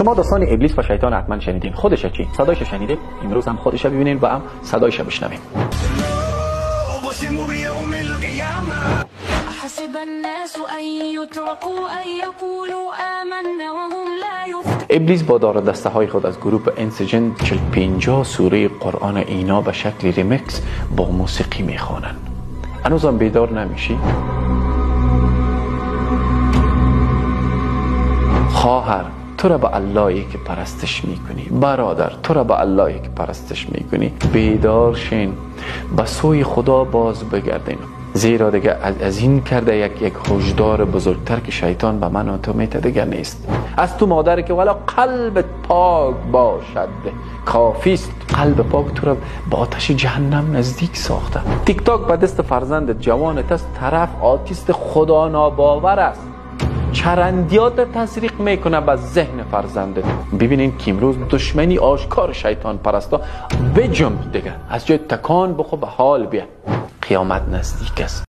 شما داستان ابلیس و شیطان حتما شنیدین. خودش چی؟ صدایش شنیدید؟ امروز هم خودش ببینین و هم صدایش بشنویم. حسب الناس ان يتركوا ان يقولوا آمنا وهم لا يفتنون. ابلیس با دار دسته های خود از گروه انسجن 50 سوره قرآن اینا به شکل ریمیکس با موسیقی میخوانن. هنوزم بیدار نمیشی؟ خواهر، تو را به اللهی که پرستش میکنی، برادر تو را به اللهی که پرستش میکنی بیدار شین، به سوی خدا باز بگردین، زیرا دیگه از این کرده یک هشدار بزرگتر که شیطان به من و تو میته دیگه نیست. از تو مادری که ولی قلبت پاک باشد کافیست. قلب پاک تو را با آتش جهنم نزدیک ساخته. تیک تاک به دست فرزند جوانت است، طرف آتیست خدا ناباور است، چرندیات تزریق میکنه به ذهن فرزندت. ببینین که امروز دشمنی آشکار شیطان پرستا بجنب دیگه، از جای تکان بخو به حال بیا، قیامت نزدیک است.